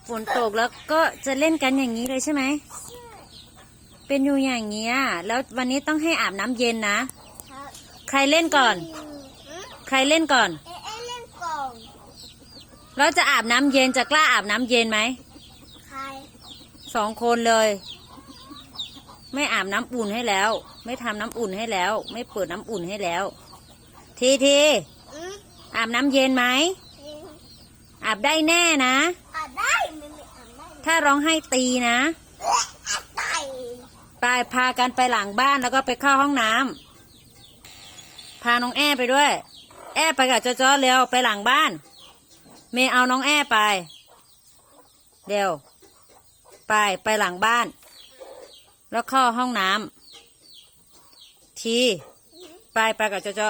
ฝนตกแล้วก็จะเล่นกันอย่างนี้เลยใช่ไหมเป็นอยู่อย่างเงี้ยแล้ววันนี้ต้องให้อาบน้ำเย็นนะใครเล่นก่อน ใครเล่นก่อนเอ๊ะเล่นก่อนเราจะอาบน้ำเย็นจะกล้าอาบน้ำเย็นไหมใคร2 คนเลย ไม่อาบน้ำอุ่นให้แล้ว ไม่ทำน้ำอุ่นให้แล้ว ไม่เปิดน้ำอุ่นให้แล้ว ทีอาบน้ำเย็นไหมอาบได้แน่นะอาบได้ไม่อาบได้ถ้าร้องให้ตีนะอาบได้ไปพากันไปหลังบ้านแล้วก็ไปเข้าห้องน้ำพาน้องแอ้ไปด้วย แอ้ไปกับจ้อเร็วไปหลังบ้านเมย์เอาน้องแอ้ไปเร็วไปหลังบ้านแล้วเข้าห้องน้ำทีไปกับจ้อ